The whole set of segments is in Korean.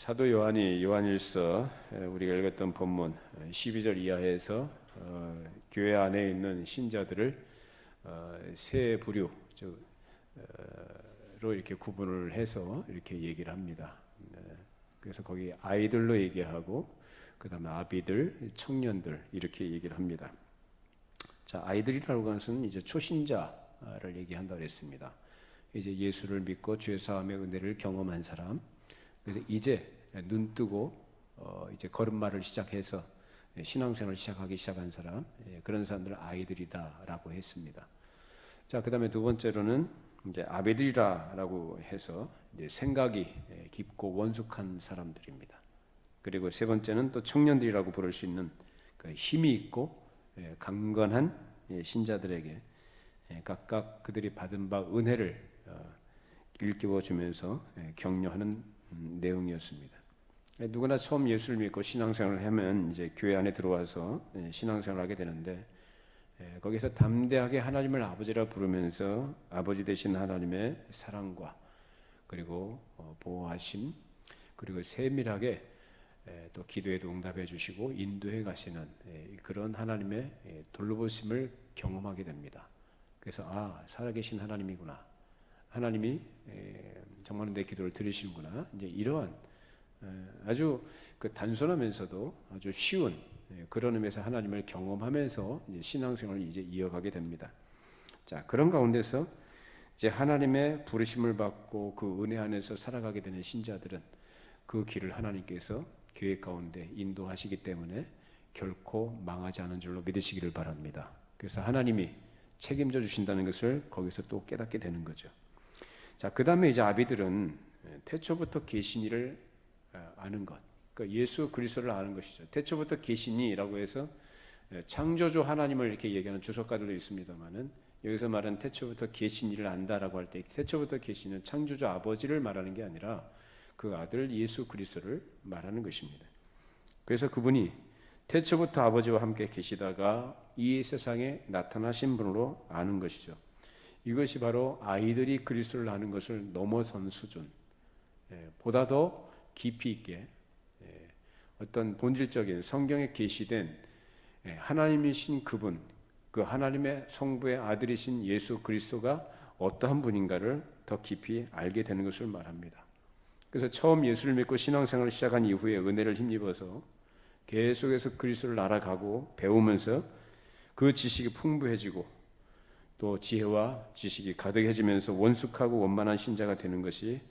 사도 요한이 요한일서 우리가 읽었던 본문 12절 이하에서 교회 안에 있는 신자들을 세 부류로 이렇게 구분을 해서 이렇게 얘기를 합니다. 그래서 거기 아이들로 얘기하고 그 다음에 아비들, 청년들 이렇게 얘기를 합니다. 자, 아이들이라고 하는 것은 이제 초신자를 얘기한다고 했습니다. 이제 예수를 믿고 죄 사함의 은혜를 경험한 사람, 그래서 이제 눈 뜨고 이제 걸음마를 시작해서 신앙생활을 시작한 사람, 그런 사람들은 아이들이다라고 했습니다. 자, 그다음에 두 번째로는 이제 아베들이라고 해서 이제 생각이 깊고 원숙한 사람들입니다. 그리고 세 번째는 또 청년들이라고 부를 수 있는 그 힘이 있고 강건한 신자들에게 각각 그들이 받은 바 은혜를 일깨워 주면서 격려하는 내용이었습니다. 누구나 처음 예수를 믿고 신앙생활을 하면 이제 교회 안에 들어와서 신앙생활을 하게 되는데, 거기서 담대하게 하나님을 아버지라 부르면서 아버지 되신 하나님의 사랑과 그리고 보호하심, 그리고 세밀하게 또 기도에도 응답해 주시고 인도해 가시는 그런 하나님의 돌보심을 경험하게 됩니다. 그래서 살아계신 하나님이구나, 하나님이 정말 내 기도를 들으시는구나, 이제 이러한 아주 그 단순하면서도 아주 쉬운 그런 의미에서 하나님을 경험하면서 이제 신앙생활을 이제 이어가게 됩니다. 자, 그런 가운데서 이제 하나님의 부르심을 받고 그 은혜 안에서 살아가게 되는 신자들은 그 길을 하나님께서 교회 가운데 인도하시기 때문에 결코 망하지 않은 줄로 믿으시기를 바랍니다. 그래서 하나님이 책임져 주신다는 것을 거기서 또 깨닫게 되는 거죠. 자, 그 다음에 이제 아비들은 태초부터 계시니를 아는 것, 그러니까 예수 그리스도를 아는 것이죠. 태초부터 계시니라고 해서 창조주 하나님을 이렇게 얘기하는 주석가들도 있습니다만은, 여기서 말하는 태초부터 계시니를 안다라고 할 때 태초부터 계시는 창조주 아버지를 말하는 게 아니라 그 아들 예수 그리스도를 말하는 것입니다. 그래서 그분이 태초부터 아버지와 함께 계시다가 이 세상에 나타나신 분으로 아는 것이죠. 이것이 바로 아이들이 그리스도를 아는 것을 넘어선 수준, 보다 더 깊이 있게 어떤 본질적인 성경에 계시된 하나님이신 그분, 그 하나님의 성부의 아들이신 예수 그리스도가 어떠한 분인가를 더 깊이 알게 되는 것을 말합니다. 그래서 처음 예수를 믿고 신앙생활을 시작한 이후에 은혜를 힘입어서 계속해서 그리스도를 알아가고 배우면서 그 지식이 풍부해지고 또 지혜와 지식이 가득해지면서 원숙하고 원만한 신자가 되는 것이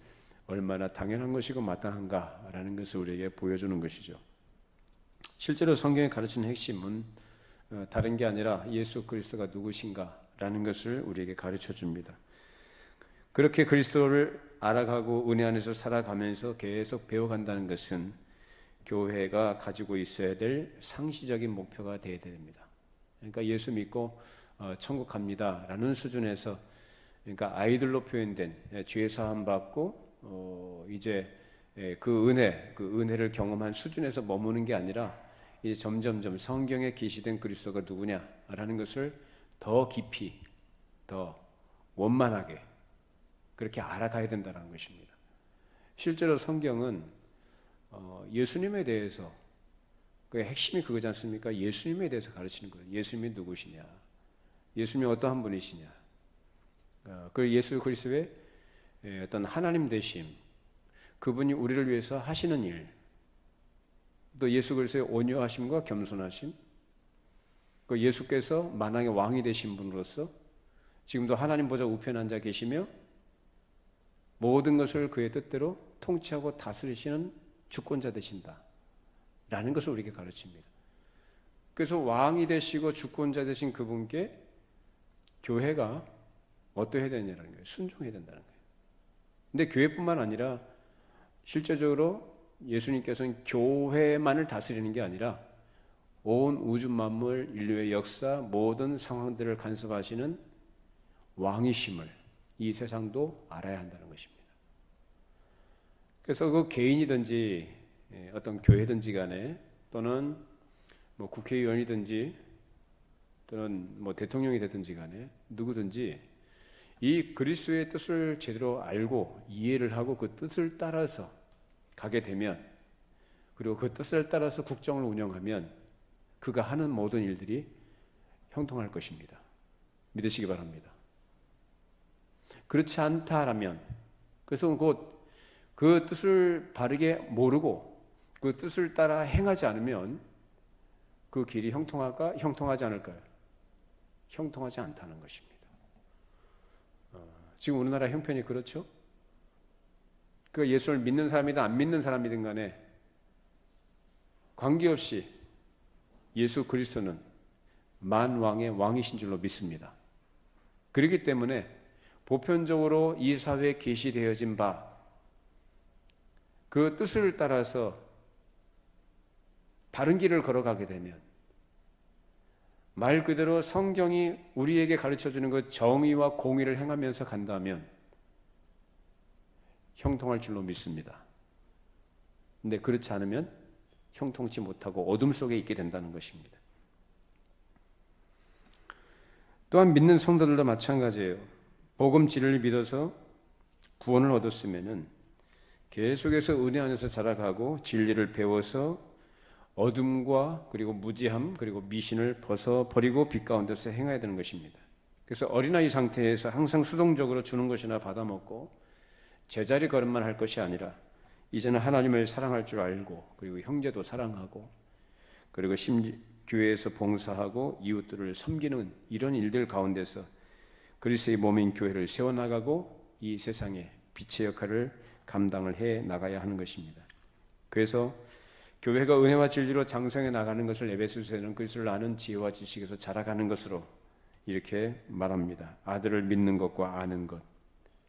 얼마나 당연한 것이고 마땅한가라는 것을 우리에게 보여주는 것이죠. 실제로 성경에 가르치는 핵심은 다른 게 아니라 예수 그리스도가 누구신가라는 것을 우리에게 가르쳐 줍니다. 그렇게 그리스도를 알아가고 은혜 안에서 살아가면서 계속 배워간다는 것은 교회가 가지고 있어야 될 상시적인 목표가 되어야 됩니다. 그러니까 예수 믿고 천국 갑니다라는 수준에서, 그러니까 아이들로 표현된 죄 사함 받고 이제 그 은혜를 경험한 수준에서 머무는 게 아니라 이제 점점점 성경에 계시된 그리스도가 누구냐라는 것을 더 깊이, 더 원만하게 그렇게 알아가야 된다는 것입니다. 실제로 성경은 예수님에 대해서, 그 핵심이 그거지 않습니까? 예수님에 대해서 가르치는 거예요. 예수님이 누구시냐, 예수님이 어떠한 분이시냐, 그 예수 그리스도의 어떤 하나님 되심, 그분이 우리를 위해서 하시는 일, 또 예수 그리스도의 온유하심과 겸손하심, 그 예수께서 만왕의 왕이 되신 분으로서 지금도 하나님 보좌 우편에 앉아 계시며 모든 것을 그의 뜻대로 통치하고 다스리시는 주권자 되신다 라는 것을 우리에게 가르칩니다. 그래서 왕이 되시고 주권자 되신 그분께 교회가 어떠해야 되느냐는 거예요. 순종해야 된다는 거예요. 근데 교회뿐만 아니라 실제적으로 예수님께서는 교회만을 다스리는 게 아니라 온 우주 만물, 인류의 역사, 모든 상황들을 간섭하시는 왕이심을 이 세상도 알아야 한다는 것입니다. 그래서 그 개인이든지 어떤 교회든지 간에, 또는 뭐 국회의원이든지 또는 뭐 대통령이 되든지 간에 누구든지 이 그리스도의 뜻을 제대로 알고 이해를 하고 그 뜻을 따라서 가게 되면, 그리고 그 뜻을 따라서 국정을 운영하면 그가 하는 모든 일들이 형통할 것입니다. 믿으시기 바랍니다. 그렇지 않다라면, 그래서 곧 그 뜻을 바르게 모르고 그 뜻을 따라 행하지 않으면 그 길이 형통할까? 형통하지 않을까요? 형통하지 않다는 것입니다. 지금 우리나라 형편이 그렇죠? 그 예수를 믿는 사람이든 안 믿는 사람이든 간에 관계없이 예수 그리스도는 만왕의 왕이신 줄로 믿습니다. 그렇기 때문에 보편적으로 이 사회에 계시되어진 바 그 뜻을 따라서 바른 길을 걸어가게 되면, 말 그대로 성경이 우리에게 가르쳐주는 그 정의와 공의를 행하면서 간다면 형통할 줄로 믿습니다. 근데 그렇지 않으면 형통치 못하고 어둠 속에 있게 된다는 것입니다. 또한 믿는 성도들도 마찬가지예요. 복음 진리를 믿어서 구원을 얻었으면은 계속해서 은혜 안에서 자라가고 진리를 배워서 어둠과 그리고 무지함 그리고 미신을 벗어버리고 빛 가운데서 행해야 되는 것입니다. 그래서 어린아이 상태에서 항상 수동적으로 주는 것이나 받아먹고 제자리 걸음만 할 것이 아니라 이제는 하나님을 사랑할 줄 알고, 그리고 형제도 사랑하고, 그리고 교회에서 봉사하고 이웃들을 섬기는 이런 일들 가운데서 그리스도의 몸인 교회를 세워나가고 이 세상에 빛의 역할을 감당을 해 나가야 하는 것입니다. 그래서 교회가 은혜와 진리로 장성해 나가는 것을 에베소서에는 그리스도를 아는 지혜와 지식에서 자라가는 것으로 이렇게 말합니다. 아들을 믿는 것과 아는 것.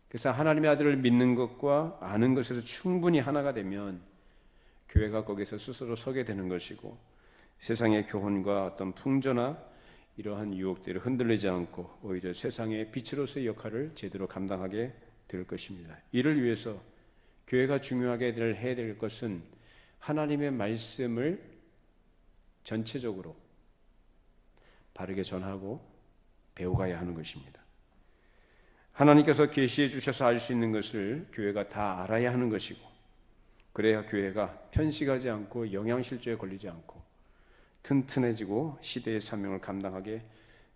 그래서 하나님의 아들을 믿는 것과 아는 것에서 충분히 하나가 되면 교회가 거기서 스스로 서게 되는 것이고, 세상의 교훈과 어떤 풍조나 이러한 유혹들을 흔들리지 않고 오히려 세상의 빛으로서의 역할을 제대로 감당하게 될 것입니다. 이를 위해서 교회가 중요하게 해야 될 것은 하나님의 말씀을 전체적으로 바르게 전하고 배워가야 하는 것입니다. 하나님께서 계시해 주셔서 알 수 있는 것을 교회가 다 알아야 하는 것이고, 그래야 교회가 편식하지 않고 영양실조에 걸리지 않고 튼튼해지고 시대의 사명을 감당하게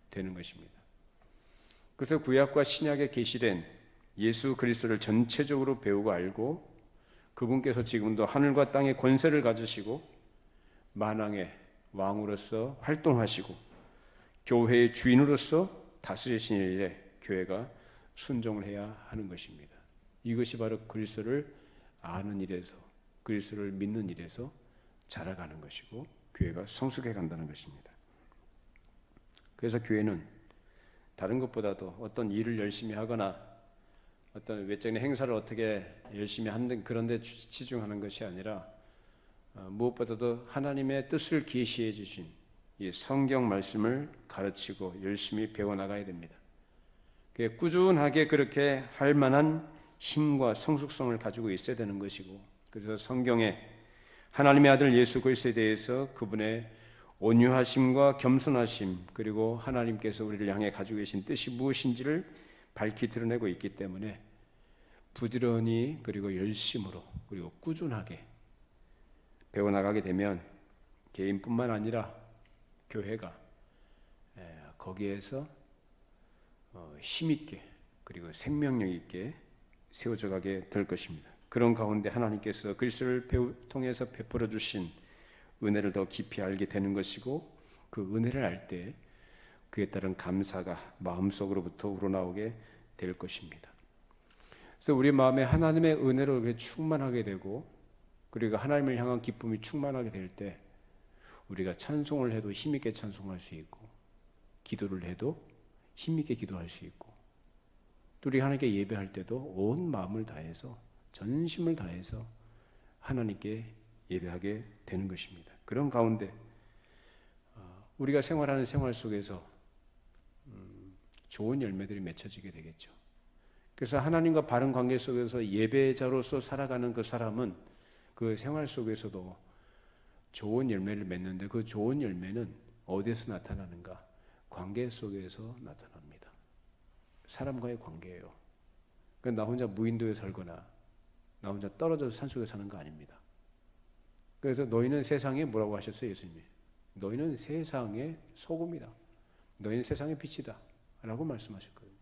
되는 것입니다. 그래서 구약과 신약에 계시된 예수 그리스도를 전체적으로 배우고 알고, 그분께서 지금도 하늘과 땅의 권세를 가지시고 만왕의 왕으로서 활동하시고 교회의 주인으로서 다스리신 일에 교회가 순종을 해야 하는 것입니다. 이것이 바로 그리스도를 아는 일에서, 그리스도를 믿는 일에서 자라가는 것이고 교회가 성숙해 간다는 것입니다. 그래서 교회는 다른 것보다도 어떤 일을 열심히 하거나 어떤 외적인 행사를 어떻게 열심히 하는 그런 데 치중하는 것이 아니라 무엇보다도 하나님의 뜻을 계시해 주신 이 성경 말씀을 가르치고 열심히 배워나가야 됩니다. 꾸준하게 그렇게 할 만한 힘과 성숙성을 가지고 있어야 되는 것이고, 그래서 성경에 하나님의 아들 예수 그리스도에 대해서 그분의 온유하심과 겸손하심, 그리고 하나님께서 우리를 향해 가지고 계신 뜻이 무엇인지를 밝히 드러내고 있기 때문에 부지런히 그리고 열심으로 그리고 꾸준하게 배워나가게 되면 개인뿐만 아니라 교회가 거기에서 힘있게 그리고 생명력 있게 세워져 가게 될 것입니다. 그런 가운데 하나님께서 그리스도를 통해서 베풀어 주신 은혜를 더 깊이 알게 되는 것이고, 그 은혜를 알 때 그에 따른 감사가 마음속으로부터 우러나오게 될 것입니다. 그래서 우리 마음에 하나님의 은혜로 충만하게 되고, 그리고 하나님을 향한 기쁨이 충만하게 될 때 우리가 찬송을 해도 힘있게 찬송할 수 있고, 기도를 해도 힘있게 기도할 수 있고, 또 우리 하나님께 예배할 때도 온 마음을 다해서 전심을 다해서 하나님께 예배하게 되는 것입니다. 그런 가운데 우리가 생활하는 생활 속에서 좋은 열매들이 맺혀지게 되겠죠. 그래서 하나님과 바른 관계 속에서 예배자로서 살아가는 그 사람은 그 생활 속에서도 좋은 열매를 맺는데, 그 좋은 열매는 어디에서 나타나는가? 관계 속에서 나타납니다. 사람과의 관계예요. 나 혼자 무인도에 살거나 나 혼자 떨어져서 산속에 사는 거 아닙니다. 그래서 너희는 세상에 뭐라고 하셨어요, 예수님이? 너희는 세상의 소금이다. 너희는 세상의 빛이다. 라고 말씀하셨거든요.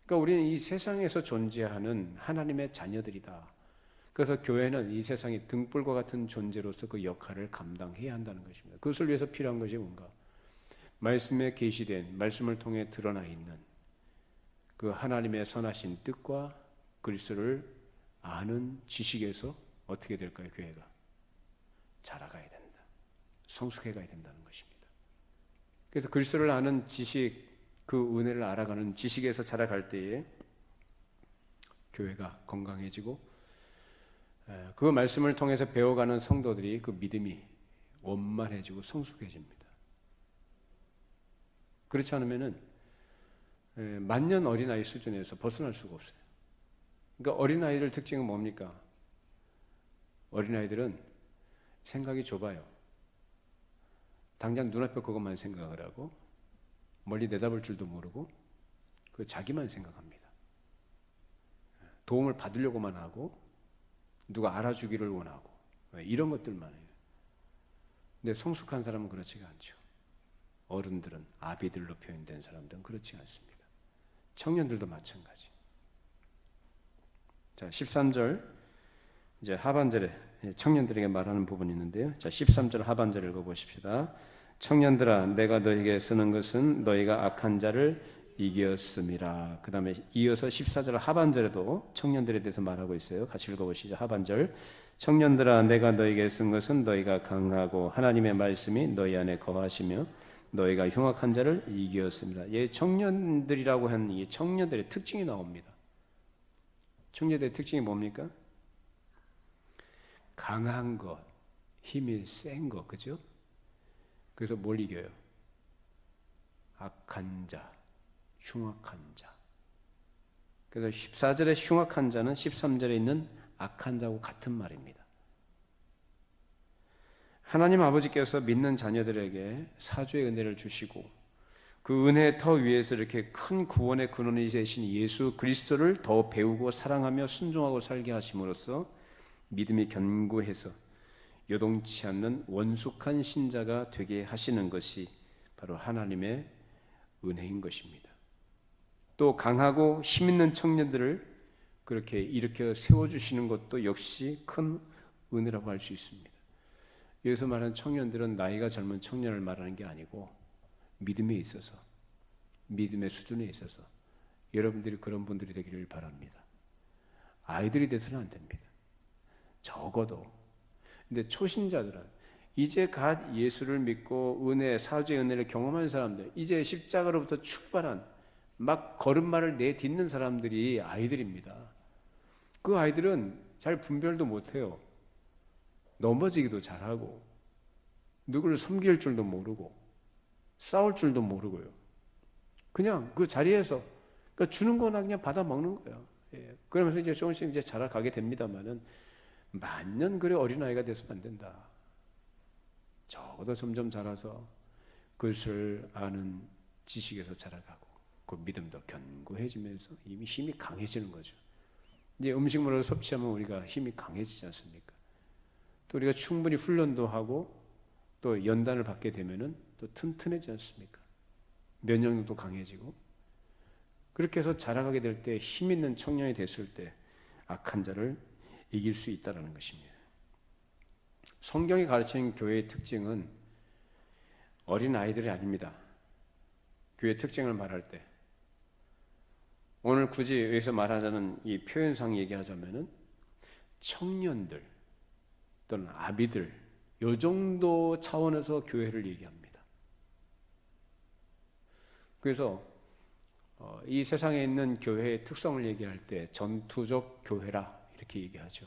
그러니까 우리는 이 세상에서 존재하는 하나님의 자녀들이다. 그래서 교회는 이 세상의 등불과 같은 존재로서 그 역할을 감당해야 한다는 것입니다. 그것을 위해서 필요한 것이 뭔가? 말씀에 계시된, 말씀을 통해 드러나 있는 그 하나님의 선하신 뜻과 그리스도를 아는 지식에서 어떻게 될까요? 교회가 자라가야 된다. 성숙해 가야 된다는 것입니다. 그래서 그리스도를 아는 지식, 그 은혜를 알아가는 지식에서 자라갈 때에 교회가 건강해지고 그 말씀을 통해서 배워가는 성도들이 그 믿음이 원만해지고 성숙해집니다. 그렇지 않으면은 만년 어린아이 수준에서 벗어날 수가 없어요. 그러니까 어린아이들 특징은 뭡니까? 어린아이들은 생각이 좁아요. 당장 눈앞에 그것만 생각을 하고 멀리 내다볼 줄도 모르고 그 자기만 생각합니다. 도움을 받으려고만 하고 누가 알아주기를 원하고 이런 것들만 해요. 근데 성숙한 사람은 그렇지가 않죠. 어른들은 아비들로 표현된 사람들은 그렇지 않습니다. 청년들도 마찬가지. 자, 13절 이제 하반절에 청년들에게 말하는 부분이 있는데요. 자, 13절 하반절 읽어보십시다. 청년들아, 내가 너희에게 쓰는 것은 너희가 악한 자를 이겼음이라. 그 다음에 이어서 14절 하반절에도 청년들에 대해서 말하고 있어요. 같이 읽어보시죠. 하반절. 청년들아, 내가 너희에게 쓴 것은 너희가 강하고 하나님의 말씀이 너희 안에 거하시며 너희가 흉악한 자를 이겼습니다. 이 청년들이라고 하는 이 청년들의 특징이 나옵니다. 청년들의 특징이 뭡니까? 강한 것, 힘이 센 것, 그죠? 그래서 뭘 이겨요? 악한 자, 흉악한 자. 그래서 14절의 흉악한 자는 13절에 있는 악한 자하고 같은 말입니다. 하나님 아버지께서 믿는 자녀들에게 사주의 은혜를 주시고 그 은혜의 터 위에서 이렇게 큰 구원의 근원이 되신 예수 그리스도를 더 배우고 사랑하며 순종하고 살게 하심으로써 믿음이 견고해서 요동치 않는 원숙한 신자가 되게 하시는 것이 바로 하나님의 은혜인 것입니다. 또 강하고 힘있는 청년들을 그렇게 일으켜 세워주시는 것도 역시 큰 은혜라고 할 수 있습니다. 여기서 말하는 청년들은 나이가 젊은 청년을 말하는 게 아니고 믿음에 있어서, 믿음의 수준에 있어서 여러분들이 그런 분들이 되기를 바랍니다. 아이들이 돼서는 안 됩니다. 적어도. 근데 초신자들은 이제 갓 예수를 믿고 은혜, 사주의 은혜를 경험한 사람들, 이제 십자가로부터 출발한 막 걸음마를 내딛는 사람들이 아이들입니다. 그 아이들은 잘 분별도 못해요. 넘어지기도 잘하고 누구를 섬길 줄도 모르고 싸울 줄도 모르고요. 그냥 그 자리에서 그러니까 주는 거나 그냥 받아 먹는 거예요. 예. 그러면서 이제 조금씩 이제 자라가게 됩니다만은 만년 그래 어린아이가 돼서는 안 된다. 적어도 점점 자라서 그것을 아는 지식에서 자라가고 그 믿음도 견고해지면서 이미 힘이 강해지는 거죠. 이제 음식물을 섭취하면 우리가 힘이 강해지지 않습니까? 또 우리가 충분히 훈련도 하고 또 연단을 받게 되면은 또 튼튼해지지 않습니까? 면역력도 강해지고 그렇게 해서 자라가게 될 때 힘 있는 청년이 됐을 때 악한 자를 이길 수 있다는 것입니다. 성경이 가르치는 교회의 특징은 어린 아이들이 아닙니다. 교회의 특징을 말할 때 오늘 굳이 여기서 말하자는 이 표현상 얘기하자면은 청년들 또는 아비들 요 정도 차원에서 교회를 얘기합니다. 그래서 이 세상에 있는 교회의 특성을 얘기할 때 전투적 교회라 이렇게 얘기하죠.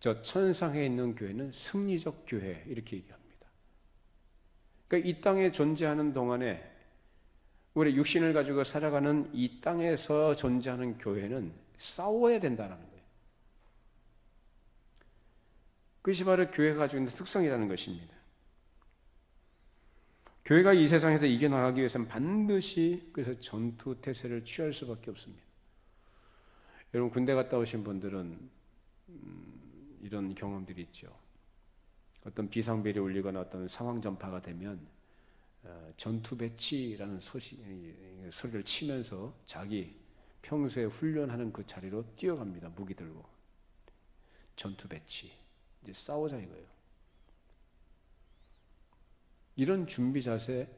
저 천상에 있는 교회는 승리적 교회 이렇게 얘기합니다. 그러니까 이 땅에 존재하는 동안에 우리 육신을 가지고 살아가는 이 땅에서 존재하는 교회는 싸워야 된다는 거예요. 그것이 바로 교회가 가지고 있는 특성이라는 것입니다. 교회가 이 세상에서 이겨나가기 위해서는 반드시 그래서 전투 태세를 취할 수밖에 없습니다. 여러분 군대 갔다 오신 분들은 이런 경험들이 있죠. 어떤 비상벨이 울리거나 어떤 상황 전파가 되면 전투 배치라는 소리를 치면서 자기 평소에 훈련하는 그 자리로 뛰어갑니다. 무기 들고. 전투 배치. 이제 싸우자 이거예요. 이런 준비 자세,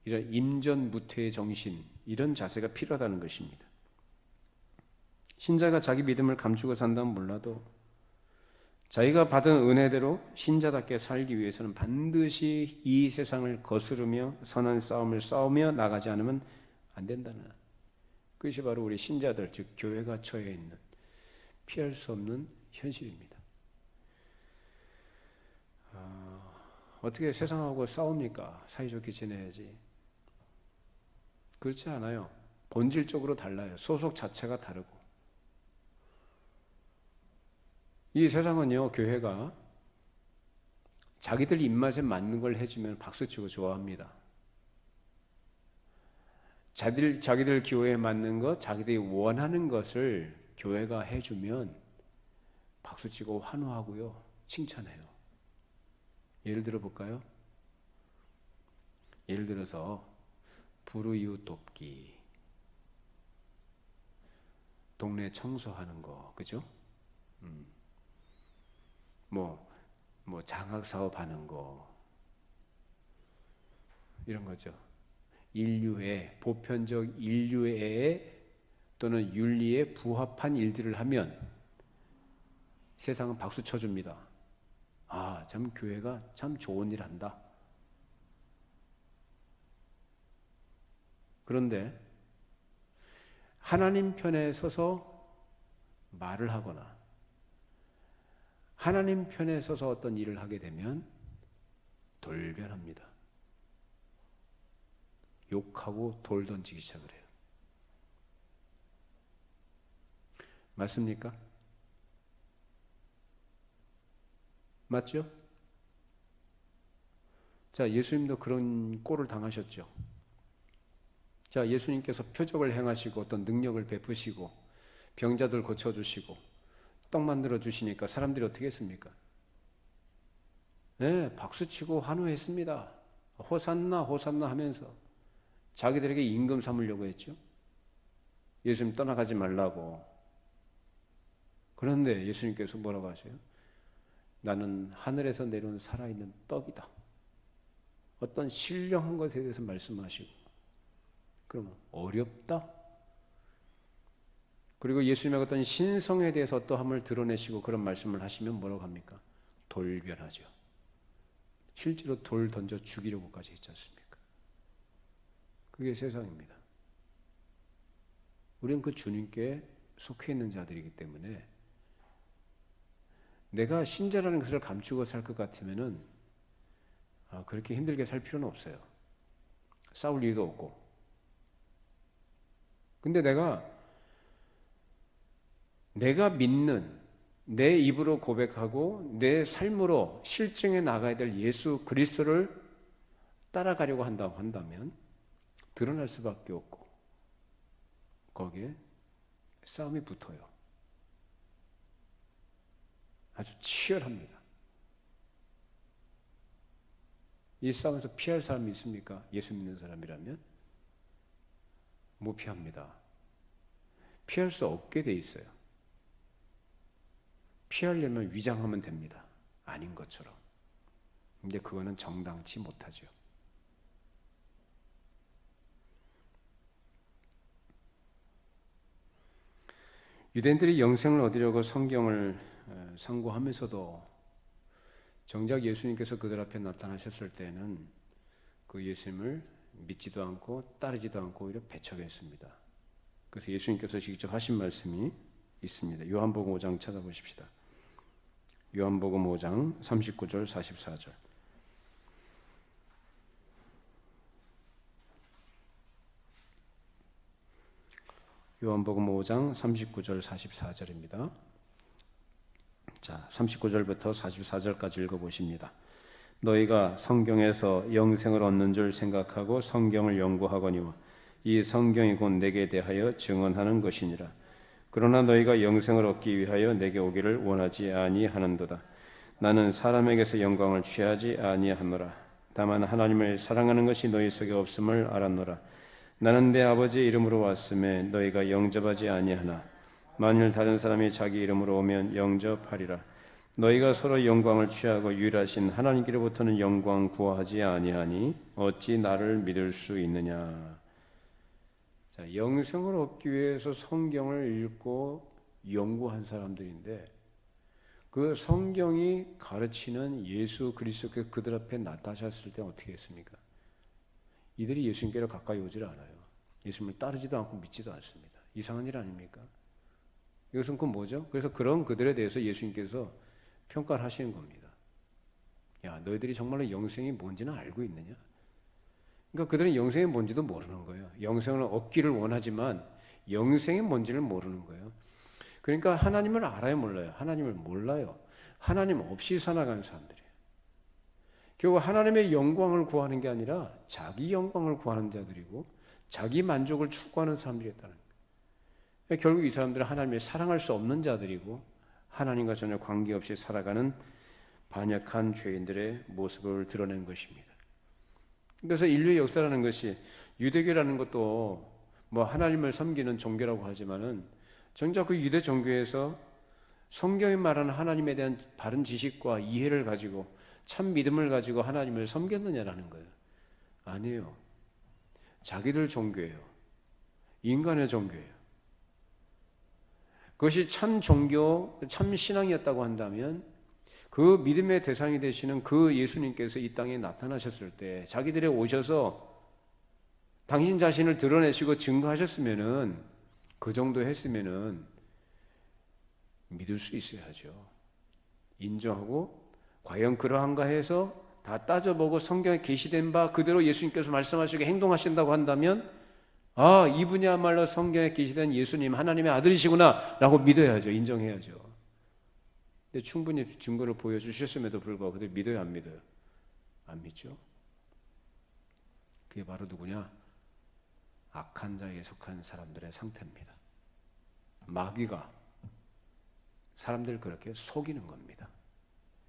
이런 임전무퇴의 정신, 이런 자세가 필요하다는 것입니다. 신자가 자기 믿음을 감추고 산다면 몰라도 자기가 받은 은혜대로 신자답게 살기 위해서는 반드시 이 세상을 거스르며 선한 싸움을 싸우며 나가지 않으면 안 된다는, 그것이 바로 우리 신자들, 즉 교회가 처해 있는 피할 수 없는 현실입니다. 어떻게 세상하고 싸웁니까? 사이좋게 지내야지. 그렇지 않아요. 본질적으로 달라요. 소속 자체가 다르고. 이 세상은요, 교회가 자기들 입맛에 맞는 걸 해주면 박수치고 좋아합니다. 자기들 기호에 맞는 것, 자기들이 원하는 것을 교회가 해주면 박수치고 환호하고요, 칭찬해요. 예를 들어 볼까요? 예를 들어서 불우이웃 돕기, 동네 청소하는 거, 그죠? 뭐 장학사업 하는 거, 이런 거죠. 인류의, 보편적 인류의 또는 윤리에 부합한 일들을 하면 세상은 박수 쳐줍니다. 아, 참 교회가 참 좋은 일 한다. 그런데 하나님 편에 서서 말을 하거나 하나님 편에 서서 어떤 일을 하게 되면 돌변합니다. 욕하고 돌 던지기 시작을 해요. 맞습니까? 맞죠? 자, 예수님도 그런 꼴을 당하셨죠. 자, 예수님께서 표적을 행하시고 어떤 능력을 베푸시고 병자들 고쳐주시고 떡 만들어 주시니까 사람들이 어떻게 했습니까? 네, 박수치고 환호했습니다. 호산나 호산나 하면서 자기들에게 임금 삼으려고 했죠. 예수님 떠나가지 말라고. 그런데 예수님께서 뭐라고 하세요? 나는 하늘에서 내려온 살아있는 떡이다. 어떤 신령한 것에 대해서 말씀하시고, 그러면 어렵다? 그리고 예수님의 어떤 신성에 대해서 어떠함을 드러내시고 그런 말씀을 하시면 뭐라고 합니까? 돌변하죠. 실제로 돌 던져 죽이려고까지 했지 않습니까? 그게 세상입니다. 우리는 그 주님께 속해 있는 자들이기 때문에 내가 신자라는 것을 감추고 살 것 같으면은 그렇게 힘들게 살 필요는 없어요. 싸울 일도 없고. 근데 내가 믿는, 내 입으로 고백하고 내 삶으로 실증해 나가야 될 예수 그리스도를 따라가려고 한다고 한다면 드러날 수밖에 없고 거기에 싸움이 붙어요. 아주 치열합니다. 이 싸움에서 피할 사람이 있습니까? 예수 믿는 사람이라면? 못 피합니다. 피할 수 없게 돼 있어요. 피하려면 위장하면 됩니다. 아닌 것처럼. 근데 그거는 정당치 못하죠. 유대인들이 영생을 얻으려고 성경을 상고하면서도 정작 예수님께서 그들 앞에 나타나셨을 때는 그 예수님을 믿지도 않고 따르지도 않고 오히려 배척했습니다. 그래서 예수님께서 직접 하신 말씀이 있습니다. 요한복음 5장 찾아보십시다. 요한복음 5장 39절 44절. 요한복음 5장 39절 44절입니다. 자, 39절부터 44절까지 읽어보십니다. 너희가 성경에서 영생을 얻는 줄 생각하고 성경을 연구하거니와 이 성경이 곧 내게 대하여 증언하는 것이니라. 그러나 너희가 영생을 얻기 위하여 내게 오기를 원하지 아니하는도다. 나는 사람에게서 영광을 취하지 아니하노라. 다만 하나님을 사랑하는 것이 너희 속에 없음을 알았노라. 나는 내 아버지의 이름으로 왔음에 너희가 영접하지 아니하나 만일 다른 사람이 자기 이름으로 오면 영접하리라. 너희가 서로 영광을 취하고 유일하신 하나님께로부터는 영광 구하지 아니하니 어찌 나를 믿을 수 있느냐. 자, 영생을 얻기 위해서 성경을 읽고 연구한 사람들인데 그 성경이 가르치는 예수 그리스도께서 그들 앞에 나타나셨을 때 어떻게 했습니까? 이들이 예수님께로 가까이 오질 않아요. 예수님을 따르지도 않고 믿지도 않습니다. 이상한 일 아닙니까? 이것은 그 뭐죠? 그래서 그런 그들에 대해서 예수님께서 평가를 하시는 겁니다. 야, 너희들이 정말로 영생이 뭔지는 알고 있느냐? 그러니까 그들은 영생이 뭔지도 모르는 거예요. 영생을 얻기를 원하지만 영생이 뭔지를 모르는 거예요. 그러니까 하나님을 알아요, 몰라요? 하나님을 몰라요. 하나님 없이 살아가는 사람들이에요. 결국 하나님의 영광을 구하는 게 아니라 자기 영광을 구하는 자들이고 자기 만족을 추구하는 사람들이었다는 거예요. 결국 이 사람들은 하나님을 사랑할 수 없는 자들이고 하나님과 전혀 관계없이 살아가는 반역한 죄인들의 모습을 드러낸 것입니다. 그래서 인류의 역사라는 것이 유대교라는 것도 뭐 하나님을 섬기는 종교라고 하지만은 정작 그 유대 종교에서 성경이 말하는 하나님에 대한 바른 지식과 이해를 가지고 참 믿음을 가지고 하나님을 섬겼느냐라는 거예요. 아니에요. 자기들 종교예요. 인간의 종교예요. 그것이 참 종교, 참 신앙이었다고 한다면 그 믿음의 대상이 되시는 그 예수님께서 이 땅에 나타나셨을 때 자기들이 오셔서 당신 자신을 드러내시고 증거하셨으면은 그 정도 했으면은 믿을 수 있어야죠. 인정하고 과연 그러한가 해서 다 따져보고 성경에 계시된 바 그대로 예수님께서 말씀하시고 행동하신다고 한다면 아, 이분이야말로 성경에 계시된 예수님 하나님의 아들이시구나 라고 믿어야죠. 인정해야죠. 근데 충분히 증거를 보여주셨음에도 불구하고 그들 믿어요, 안 믿어요? 안 믿죠. 그게 바로 누구냐? 악한 자에 속한 사람들의 상태입니다. 마귀가 사람들을 그렇게 속이는 겁니다.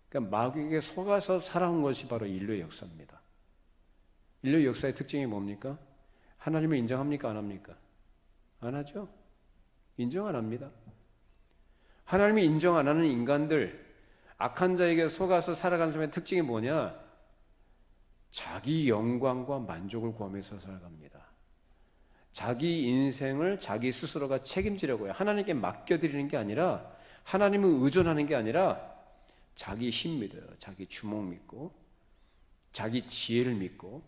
그러니까 마귀에게 속아서 살아온 것이 바로 인류의 역사입니다. 인류의 역사의 특징이 뭡니까? 하나님을 인정합니까? 안 합니까? 안 하죠? 인정 안 합니다. 하나님이 인정 안 하는 인간들, 악한 자에게 속아서 살아가는 사람의 특징이 뭐냐? 자기 영광과 만족을 구하면서 살아갑니다. 자기 인생을 자기 스스로가 책임지려고 해요. 하나님께 맡겨드리는 게 아니라 하나님을 의존하는 게 아니라 자기 힘 믿어요. 자기 주먹 믿고 자기 지혜를 믿고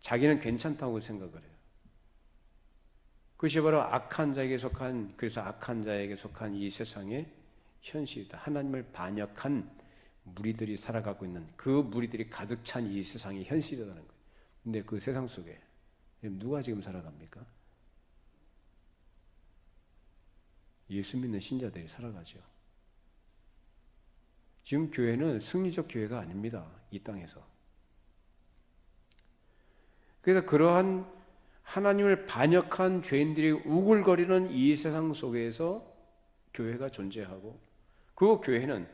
자기는 괜찮다고 생각을 해요. 그것이 바로 악한 자에게 속한, 그래서 악한 자에게 속한 이 세상의 현실이다. 하나님을 반역한 무리들이 살아가고 있는 그 무리들이 가득 찬 이 세상의 현실이라는 거예요. 근데 그 세상 속에 누가 지금 살아갑니까? 예수 믿는 신자들이 살아가죠. 지금 교회는 승리적 교회가 아닙니다. 이 땅에서. 그래서 그러한 하나님을 반역한 죄인들이 우글거리는 이 세상 속에서 교회가 존재하고 그 교회는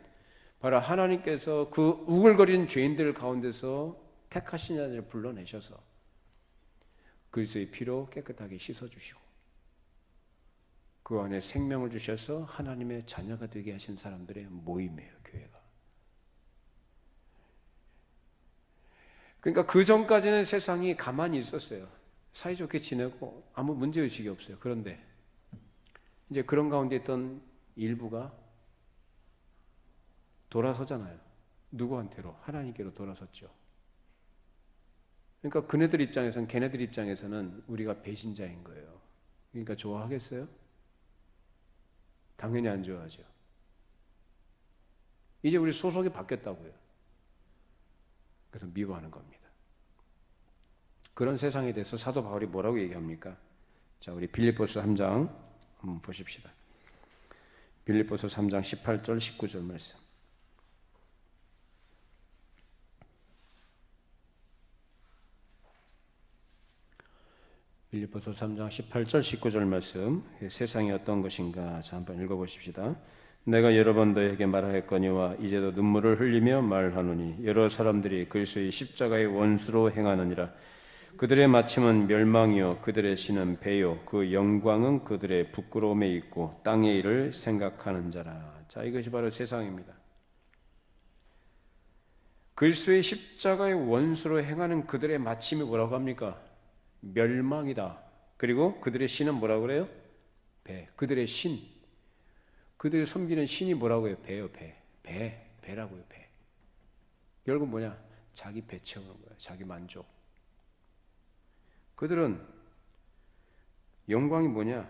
바로 하나님께서 그 우글거리는 죄인들 가운데서 택하신 자들을 불러내셔서 그리스도의 피로 깨끗하게 씻어주시고 그 안에 생명을 주셔서 하나님의 자녀가 되게 하신 사람들의 모임이에요, 교회가. 그러니까 그 전까지는 세상이 가만히 있었어요. 사이좋게 지내고 아무 문제의식이 없어요. 그런데 이제 그런 가운데 있던 일부가 돌아서잖아요. 누구한테로? 하나님께로 돌아섰죠. 그러니까 그네들 입장에서는, 걔네들 입장에서는 우리가 배신자인 거예요. 그러니까 좋아하겠어요? 당연히 안 좋아하죠. 이제 우리 소속이 바뀌었다고요. 그래서 미워하는 겁니다. 그런 세상에 대해서 사도 바울이 뭐라고 얘기합니까? 자, 우리 빌립보서 3장 한번 보십시다. 빌립보서 3장 18절 19절 말씀. 빌립보서 3장 18절 19절 말씀, 세상이 어떤 것인가 자 한번 읽어보십시다. 내가 여러 번 너에게 말하였거니와 이제도 눈물을 흘리며 말하노니 여러 사람들이 그리스도의 십자가의 원수로 행하느니라. 그들의 마침은 멸망이요 그들의 신은 배요 그 영광은 그들의 부끄러움에 있고 땅의 일을 생각하는 자라. 자, 이것이 바로 세상입니다. 그리스도의 십자가의 원수로 행하는 그들의 마침이 뭐라고 합니까? 멸망이다. 그리고 그들의 신은 뭐라고 그래요? 배. 그들의 신. 그들이 섬기는 신이 뭐라고 해요? 배요, 배. 배라고요, 배. 결국 뭐냐? 자기 배 채우는 거예요. 자기 만족. 그들은 영광이 뭐냐?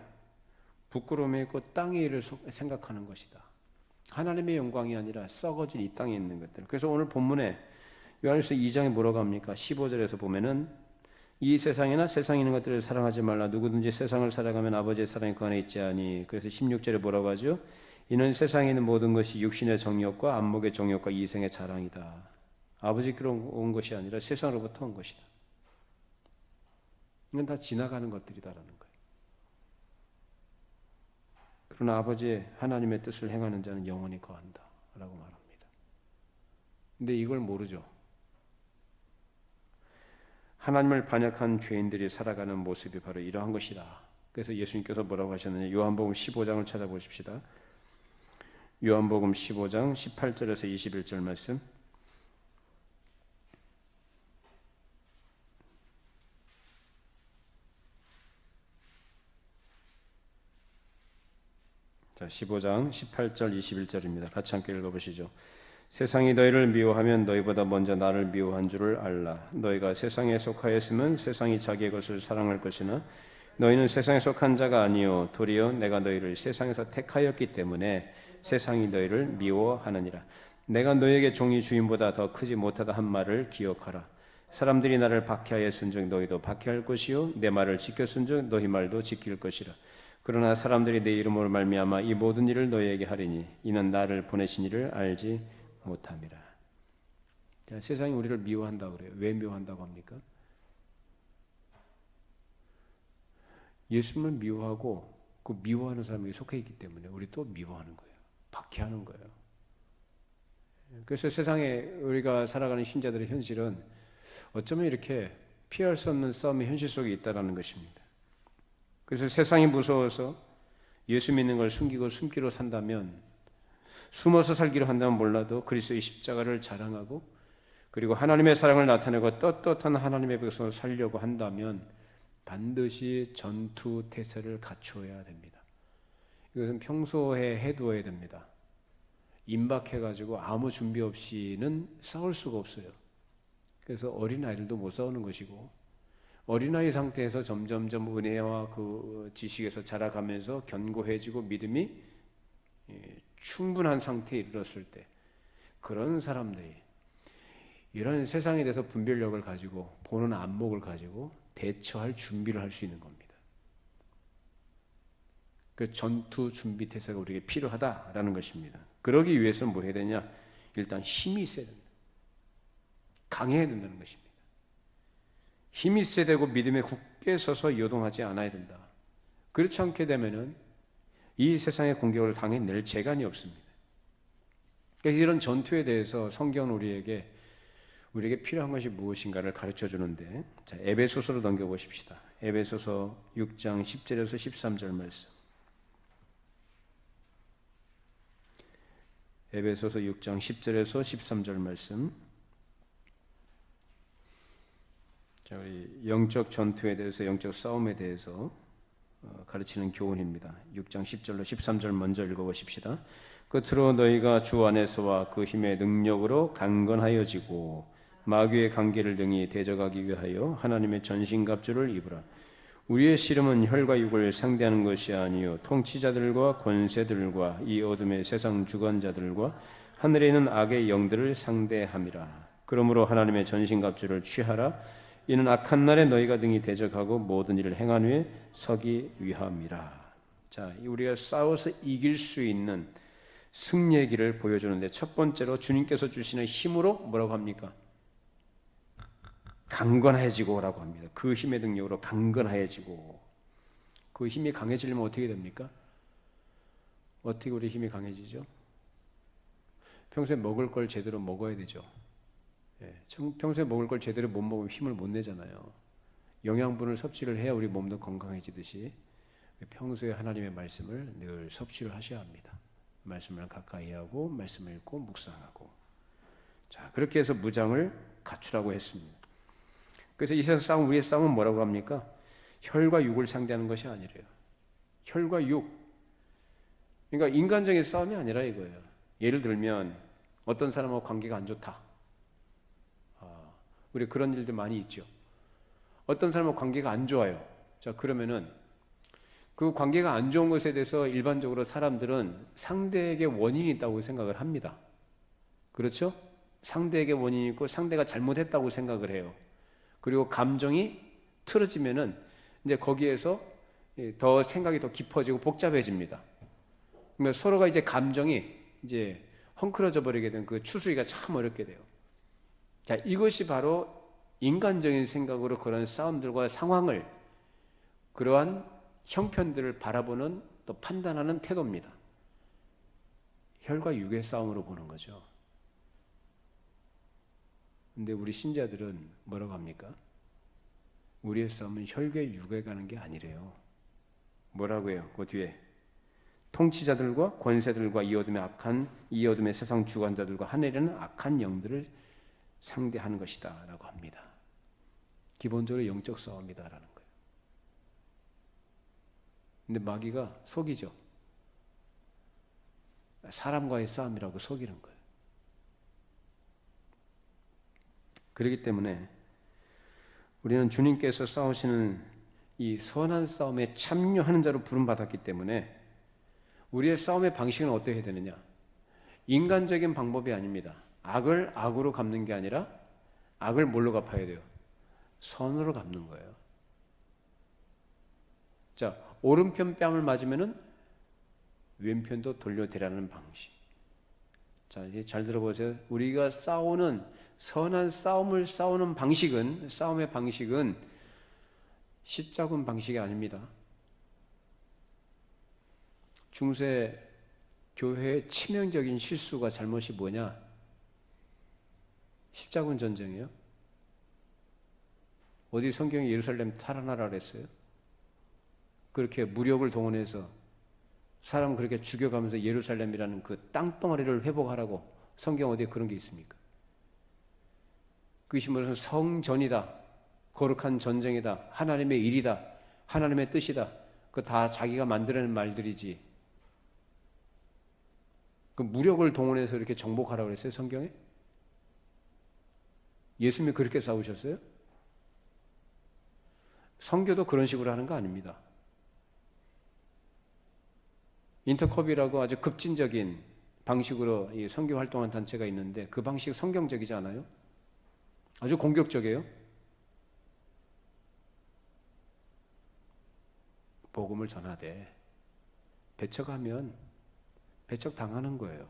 부끄러움에 있고 땅의 일을 생각하는 것이다. 하나님의 영광이 아니라 썩어진 이 땅에 있는 것들. 그래서 오늘 본문에 요한일서 2장에 뭐라고 합니까? 15절에서 보면은 이 세상이나 세상에 있는 것들을 사랑하지 말라. 누구든지 세상을 사랑하면 아버지의 사랑이 그 안에 있지 아니. 그래서 16절에 뭐라고 하죠? 이는 세상에 있는 모든 것이 육신의 정욕과 안목의 정욕과 이생의 자랑이다. 아버지께로 온 것이 아니라 세상으로부터 온 것이다. 이건 다 지나가는 것들이다라는 거예요. 그러나 아버지의 하나님의 뜻을 행하는 자는 영원히 거한다 라고 말합니다. 근데 이걸 모르죠. 하나님을 반역한 죄인들이 살아가는 모습이 바로 이러한 것이다. 그래서 예수님께서 뭐라고 하셨느냐? 요한복음 15장을 찾아보십시다. 요한복음 15장 18절에서 21절 말씀. 자, 15장 18절 21절입니다. 같이 함께 읽어보시죠. 세상이 너희를 미워하면 너희보다 먼저 나를 미워한 줄을 알라. 너희가 세상에 속하였으면 세상이 자기의 것을 사랑할 것이나 너희는 세상에 속한 자가 아니요 도리어 내가 너희를 세상에서 택하였기 때문에 세상이 너희를 미워하느니라. 내가 너희에게 종이 주인보다 더 크지 못하다 한 말을 기억하라. 사람들이 나를 박해하였은즉 너희도 박해할 것이요 내 말을 지켰은즉 너희 말도 지킬 것이라. 그러나 사람들이 내 이름으로 말미암아 이 모든 일을 너희에게 하리니 이는 나를 보내신 이를 알지 못함이라. 자, 세상이 우리를 미워한다고 그래요. 왜 미워한다고 합니까? 예수님을 미워하고 그 미워하는 사람에게 속해 있기 때문에 우리 또 미워하는 거예요. 박해하는 거예요. 그래서 세상에 우리가 살아가는 신자들의 현실은 어쩌면 이렇게 피할 수 없는 싸움의 현실 속에 있다는 것입니다. 그래서 세상이 무서워서 예수 믿는 걸 숨기고 숨기로 산다면, 숨어서 살기로 한다면 몰라도 그리스도의 십자가를 자랑하고 그리고 하나님의 사랑을 나타내고 떳떳한 하나님의 백성으로 살려고 한다면 반드시 전투 태세를 갖추어야 됩니다. 이것은 평소에 해두어야 됩니다. 임박해가지고 아무 준비 없이는 싸울 수가 없어요. 그래서 어린아이들도 못 싸우는 것이고, 어린아이 상태에서 점점점 은혜와 그 지식에서 자라가면서 견고해지고 믿음이 충분한 상태에 이르렀을 때, 그런 사람들이 이런 세상에 대해서 분별력을 가지고 보는 안목을 가지고 대처할 준비를 할 수 있는 겁니다. 그 전투 준비 태세가 우리에게 필요하다라는 것입니다. 그러기 위해서는 뭐 해야 되냐? 일단 힘이 있어야 된다. 강해야 된다는 것입니다. 힘이 있어야 되고 믿음에 굳게 서서 요동하지 않아야 된다. 그렇지 않게 되면은 이 세상의 공격을 당해낼 재간이 없습니다. 그러니까 이런 전투에 대해서 성경은 우리에게 필요한 것이 무엇인가를 가르쳐 주는데, 자, 에베소서로 넘겨 보십시다. 에베소서 6장 10절에서 13절 말씀. 에베소서 6장 10절에서 13절 말씀. 자, 우리 영적 전투에 대해서, 영적 싸움에 대해서 가르치는 교훈입니다. 6장 10절로 13절 먼저 읽어보십시다. 끝으로 너희가 주 안에서와 그 힘의 능력으로 강건하여지고 마귀의 관계를 등이 대적하기 위하여 하나님의 전신갑주를 입으라. 우리의 씨름은 혈과 육을 상대하는 것이 아니요 통치자들과 권세들과 이 어둠의 세상 주관자들과 하늘에 있는 악의 영들을 상대함이라. 그러므로 하나님의 전신갑주를 취하라. 이는 악한 날에 너희가 등이 대적하고 모든 일을 행한 후에 서기 위함이라. 자, 우리가 싸워서 이길 수 있는 승리의 길을 보여주는데, 첫 번째로 주님께서 주시는 힘으로 뭐라고 합니까? 강건해지고라고 합니다. 그 힘의 능력으로 강건해지고. 그 힘이 강해지려면 어떻게 됩니까? 어떻게 우리 힘이 강해지죠? 평소에 먹을 걸 제대로 먹어야 되죠. 평소에 먹을 걸 제대로 못 먹으면 힘을 못 내잖아요. 영양분을 섭취를 해야 우리 몸도 건강해지듯이 평소에 하나님의 말씀을 늘 섭취를 하셔야 합니다. 말씀을 가까이 하고 말씀을 읽고 묵상하고. 자, 그렇게 해서 무장을 갖추라고 했습니다. 그래서 이 세상 싸움, 우리의 싸움은 뭐라고 합니까? 혈과 육을 상대하는 것이 아니래요. 혈과 육. 그러니까 인간적인 싸움이 아니라 이거예요. 예를 들면 어떤 사람하고 관계가 안 좋다. 우리 그런 일들 많이 있죠. 어떤 사람하고 관계가 안 좋아요. 자, 그러면은 그 관계가 안 좋은 것에 대해서 일반적으로 사람들은 상대에게 원인이 있다고 생각을 합니다. 그렇죠? 상대에게 원인이 있고 상대가 잘못했다고 생각을 해요. 그리고 감정이 틀어지면은 이제 거기에서 더 생각이 더 깊어지고 복잡해집니다. 그러면 서로가 이제 감정이 이제 헝클어져 버리게 된 그 추스리기가 참 어렵게 돼요. 자, 이것이 바로 인간적인 생각으로 그런 싸움들과 상황을, 그러한 형편들을 바라보는 또 판단하는 태도입니다. 혈과 육의 싸움으로 보는 거죠. 근데 우리 신자들은 뭐라고 합니까? 우리의 싸움은 혈과 육에 가는 게 아니래요. 뭐라고 해요? 그 뒤에 통치자들과 권세들과 이 어둠의 세상 주관자들과 하늘에는 악한 영들을 상대하는 것이다 라고 합니다. 기본적으로 영적 싸움이다라는 거예요. 근데 마귀가 속이죠. 사람과의 싸움이라고 속이는 거예요. 그렇기 때문에 우리는 주님께서 싸우시는 이 선한 싸움에 참여하는 자로 부름받았기 때문에 우리의 싸움의 방식은 어떻게 해야 되느냐? 인간적인 방법이 아닙니다. 악을 악으로 갚는 게 아니라 악을 뭘로 갚아야 돼요? 선으로 갚는 거예요. 자, 오른편 뺨을 맞으면은 왼편도 돌려대라는 방식. 자, 이제 잘 들어보세요. 우리가 싸우는 선한 싸움을 싸우는 방식은, 싸움의 방식은 십자군 방식이 아닙니다. 중세 교회의 치명적인 실수가 잘못이 뭐냐? 십자군 전쟁이에요. 어디 성경에 예루살렘 탈환하라 그랬어요? 그렇게 무력을 동원해서 사람 그렇게 죽여가면서 예루살렘이라는 그 땅덩어리를 회복하라고 성경 어디에 그런 게 있습니까? 그것이 무슨 성전이다, 거룩한 전쟁이다, 하나님의 일이다, 하나님의 뜻이다, 그거 다 자기가 만들어낸 말들이지. 그 무력을 동원해서 이렇게 정복하라고 그랬어요, 성경에? 예수님이 그렇게 싸우셨어요? 선교도 그런 식으로 하는 거 아닙니다. 인터컵이라고 아주 급진적인 방식으로 이 선교 활동한 단체가 있는데 그 방식 성경적이지 않아요? 아주 공격적이에요. 복음을 전하되 배척하면 배척당하는 거예요.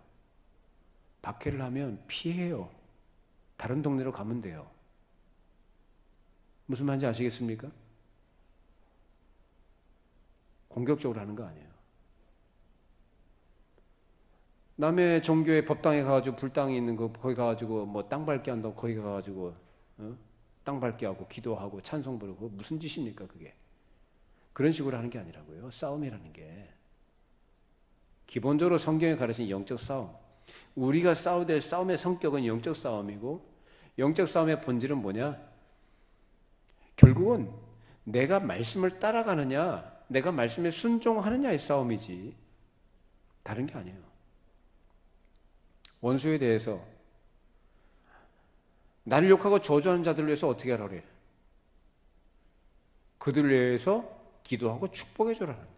박해를 하면 피해요. 다른 동네로 가면 돼요. 무슨 말인지 아시겠습니까? 공격적으로 하는 거 아니에요. 남의 종교의 법당에 가가지고 불당이 있는 거 거기 가가지고 뭐 땅 밟게 한다고 거기 가가지고 땅 밟게 하고 기도하고 찬송 부르고 무슨 짓입니까 그게? 그런 식으로 하는 게 아니라고요. 싸움이라는 게 기본적으로 성경에 가르친 영적 싸움. 우리가 싸워야 될 싸움의 성격은 영적 싸움이고 영적 싸움의 본질은 뭐냐? 결국은 내가 말씀을 따라가느냐, 내가 말씀에 순종하느냐의 싸움이지 다른 게 아니에요. 원수에 대해서 나를 욕하고 저주하는 자들을 위해서 어떻게 하라 그래? 그들을 위해서 기도하고 축복해 주라는 거예요.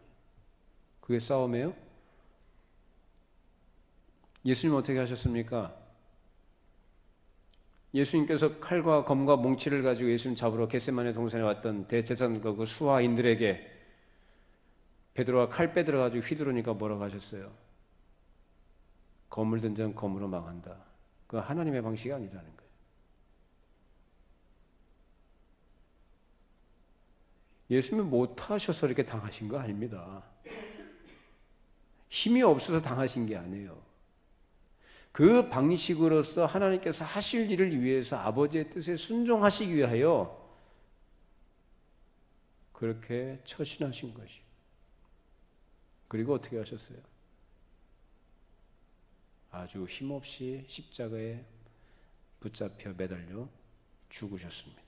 그게 싸움이에요? 예수님 어떻게 하셨습니까? 예수님께서 칼과 검과 몽치를 가지고 예수님 잡으러 겟세마네 동산에 왔던 대제사장과 그 수하인들에게 베드로가 칼 빼들어가지고 휘두르니까 뭐라고 하셨어요? 검을 든 자는 검으로 망한다. 그 하나님의 방식이 아니라는 거예요. 예수님은 못하셔서 이렇게 당하신 거 아닙니다. 힘이 없어서 당하신 게 아니에요. 그 방식으로서 하나님께서 하실 일을 위해서 아버지의 뜻에 순종하시기 위하여 그렇게 처신하신 것이. 그리고 어떻게 하셨어요? 아주 힘없이 십자가에 붙잡혀 매달려 죽으셨습니다.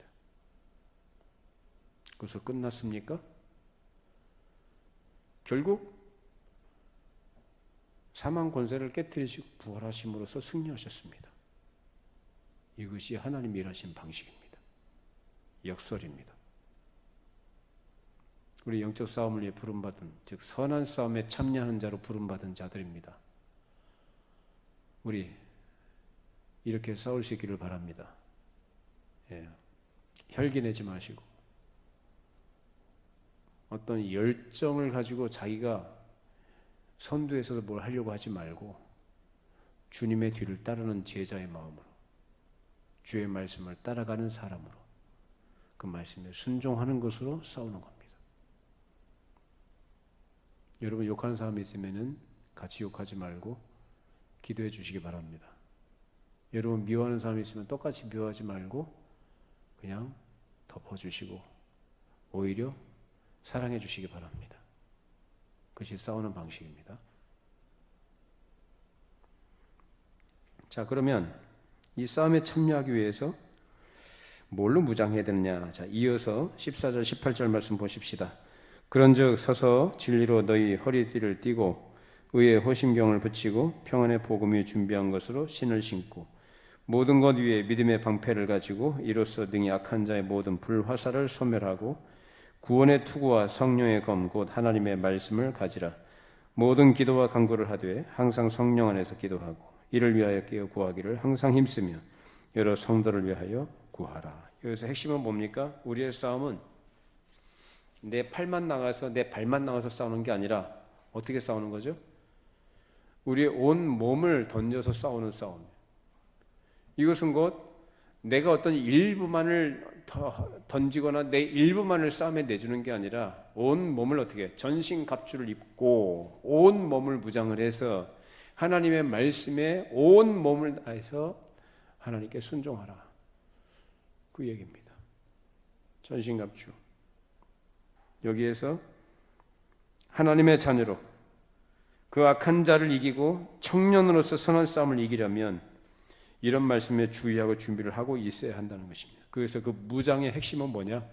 그래서 끝났습니까? 결국 사망 권세를 깨뜨리시고 부활하심으로써 승리하셨습니다. 이것이 하나님이 일하신 방식입니다. 역설입니다. 우리 영적 싸움을 위해 부름받은, 즉 선한 싸움에 참여하는 자로 부름받은 자들입니다. 우리 이렇게 싸울 수 있기를 바랍니다. 예. 혈기 내지 마시고 어떤 열정을 가지고 자기가 선두에 서서 뭘 하려고 하지 말고 주님의 뒤를 따르는 제자의 마음으로 주의 말씀을 따라가는 사람으로 그 말씀에 순종하는 것으로 싸우는 겁니다. 여러분 욕하는 사람이 있으면 같이 욕하지 말고 기도해 주시기 바랍니다. 여러분 미워하는 사람이 있으면 똑같이 미워하지 말고 그냥 덮어주시고 오히려 사랑해 주시기 바랍니다. 그것이 싸우는 방식입니다. 자, 그러면 이 싸움에 참여하기 위해서 뭘로 무장해야 되느냐? 자, 이어서 14절, 18절 말씀 보십시다. 그런즉 서서 진리로 너희 허리띠를 띠고 의의 호심경을 붙이고 평안의 복음이 준비한 것으로 신을 신고 모든 것 위에 믿음의 방패를 가지고 이로써 능히 악한 자의 모든 불화살을 소멸하고 구원의 투구와 성령의 검 곧 하나님의 말씀을 가지라. 모든 기도와 간구를 하되 항상 성령 안에서 기도하고 이를 위하여 깨어 구하기를 항상 힘쓰며 여러 성도를 위하여 구하라. 여기서 핵심은 뭡니까? 우리의 싸움은 내 팔만 나가서 내 발만 나가서 싸우는 게 아니라 어떻게 싸우는 거죠? 우리의 온 몸을 던져서 싸우는 싸움. 이것은 곧 내가 어떤 일부만을 던지거나 내 일부만을 싸움에 내주는 게 아니라 온 몸을 어떻게 전신갑주를 입고 온 몸을 무장을 해서 하나님의 말씀에 온 몸을 다해서 하나님께 순종하라. 그 얘기입니다. 전신갑주. 여기에서 하나님의 자녀로 그 악한 자를 이기고 청년으로서 선한 싸움을 이기려면 이런 말씀에 주의하고 준비를 하고 있어야 한다는 것입니다. 그래서 그 무장의 핵심은 뭐냐?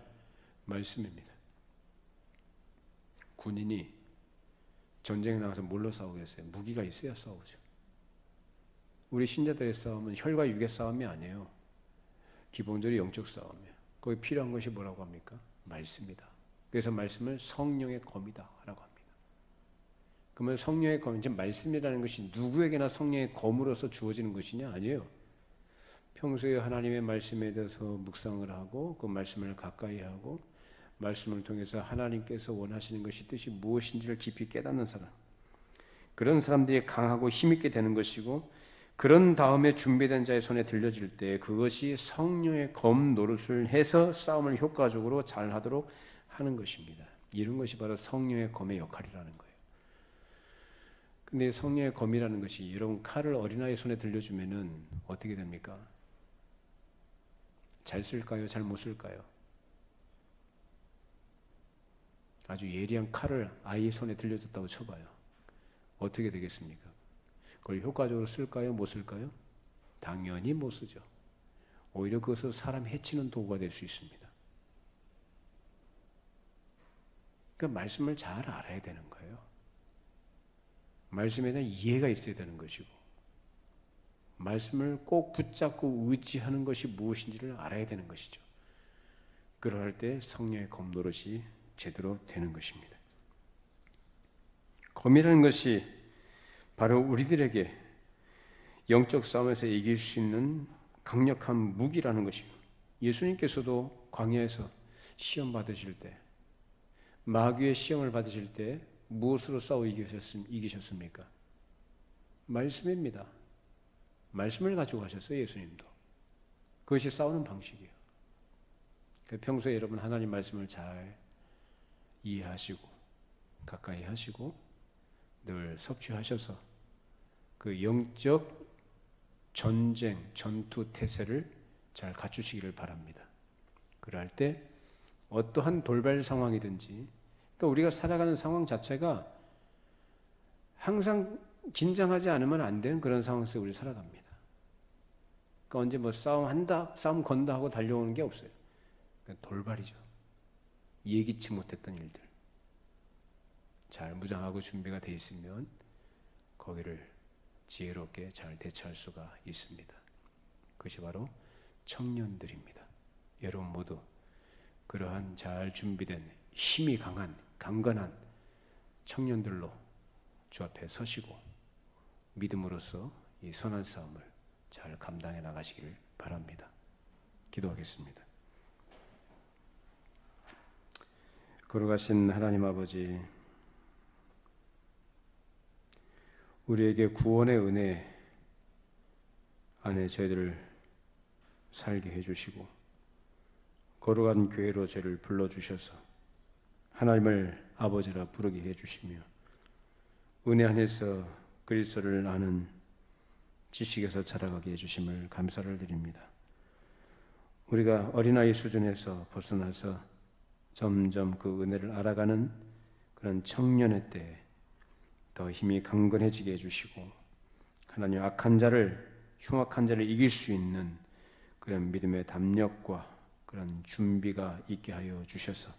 말씀입니다. 군인이 전쟁에 나가서 뭘로 싸우겠어요? 무기가 있어야 싸우죠. 우리 신자들의 싸움은 혈과 육의 싸움이 아니에요. 기본적으로 영적 싸움이에요. 거기 필요한 것이 뭐라고 합니까? 말씀이다. 그래서 말씀을 성령의 검이다 라고 합니다. 그러면 성령의 검, 이제 말씀이라는 것이 누구에게나 성령의 검으로서 주어지는 것이냐? 아니에요. 평소에 하나님의 말씀에 대해서 묵상을 하고 그 말씀을 가까이 하고 말씀을 통해서 하나님께서 원하시는 것이 뜻이 무엇인지를 깊이 깨닫는 사람, 그런 사람들이 강하고 힘있게 되는 것이고 그런 다음에 준비된 자의 손에 들려질 때 그것이 성령의 검 노릇을 해서 싸움을 효과적으로 잘 하도록 하는 것입니다. 이런 것이 바로 성령의 검의 역할이라는 거예요. 근데 성령의 검이라는 것이 여러분 칼을 어린아이 손에 들려주면은 어떻게 됩니까? 잘 쓸까요? 잘 못 쓸까요? 아주 예리한 칼을 아이 손에 들려줬다고 쳐봐요. 어떻게 되겠습니까? 그걸 효과적으로 쓸까요? 못 쓸까요? 당연히 못 쓰죠. 오히려 그것은 사람 해치는 도구가 될 수 있습니다. 그러니까 말씀을 잘 알아야 되는 거예요. 말씀에 대한 이해가 있어야 되는 것이고 말씀을 꼭 붙잡고 의지하는 것이 무엇인지를 알아야 되는 것이죠. 그러할 때 성령의 검 노릇이 제대로 되는 것입니다. 검이라는 것이 바로 우리들에게 영적 싸움에서 이길 수 있는 강력한 무기라는 것입니다. 예수님께서도 광야에서 시험 받으실 때, 마귀의 시험을 받으실 때 무엇으로 싸워 이기셨습니까? 말씀입니다. 말씀을 가지고 가셨어요, 예수님도. 그것이 싸우는 방식이에요. 평소에 여러분 하나님 말씀을 잘 이해하시고 가까이 하시고 늘 섭취하셔서 그 영적 전쟁, 전투 태세를 잘 갖추시기를 바랍니다. 그럴 때 어떠한 돌발 상황이든지, 그러니까 우리가 살아가는 상황 자체가 항상 긴장하지 않으면 안 되는 그런 상황 속에 우리 살아갑니다. 그러니까 언제 뭐 싸움 건다 하고 달려오는 게 없어요. 그러니까 돌발이죠. 예기치 못했던 일들. 잘 무장하고 준비가 돼 있으면 거기를 지혜롭게 잘 대처할 수가 있습니다. 그것이 바로 청년들입니다. 여러분 모두 그러한 잘 준비된 힘이 강한 강건한 청년들로 주 앞에 서시고 믿음으로써 이 선한 싸움을 잘 감당해 나가시길 바랍니다. 기도하겠습니다. 거룩하신 하나님 아버지, 우리에게 구원의 은혜 안에 저희들을 살게 해주시고 거룩한 교회로 저를 불러주셔서 하나님을 아버지라 부르게 해주시며 은혜 안에서 그리스도를 아는 지식에서 자라가게 해주심을 감사를 드립니다. 우리가 어린아이 수준에서 벗어나서 점점 그 은혜를 알아가는 그런 청년의 때에 더 힘이 강건해지게 해주시고 하나님 악한 자를, 흉악한 자를 이길 수 있는 그런 믿음의 담력과 그런 준비가 있게 하여 주셔서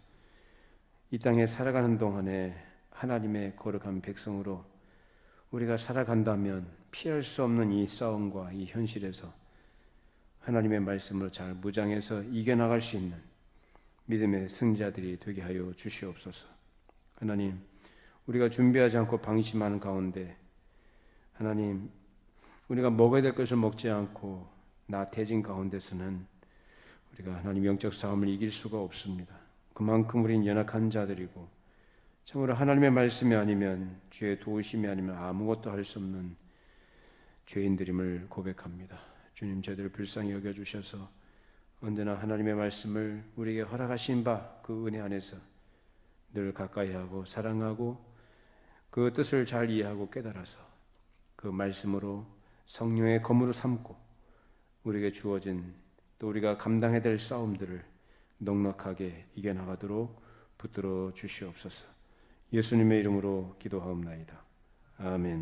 이 땅에 살아가는 동안에 하나님의 거룩한 백성으로 우리가 살아간다면 피할 수 없는 이 싸움과 이 현실에서 하나님의 말씀으로 잘 무장해서 이겨나갈 수 있는 믿음의 승자들이 되게 하여 주시옵소서. 하나님, 우리가 준비하지 않고 방심하는 가운데 하나님, 우리가 먹어야 될 것을 먹지 않고 나태해진 가운데서는 우리가 하나님 영적 싸움을 이길 수가 없습니다. 그만큼 우리는 연약한 자들이고 참으로 하나님의 말씀이 아니면, 주의 도우심이 아니면 아무것도 할 수 없는 죄인들임을 고백합니다. 주님, 저희들을 불쌍히 여겨주셔서 언제나 하나님의 말씀을 우리에게 허락하신 바 그 은혜 안에서 늘 가까이하고 사랑하고 그 뜻을 잘 이해하고 깨달아서 그 말씀으로 성령의 검으로 삼고 우리에게 주어진 또 우리가 감당해야 될 싸움들을 넉넉하게 이겨나가도록 붙들어 주시옵소서. 예수님의 이름으로 기도하옵나이다. 아멘.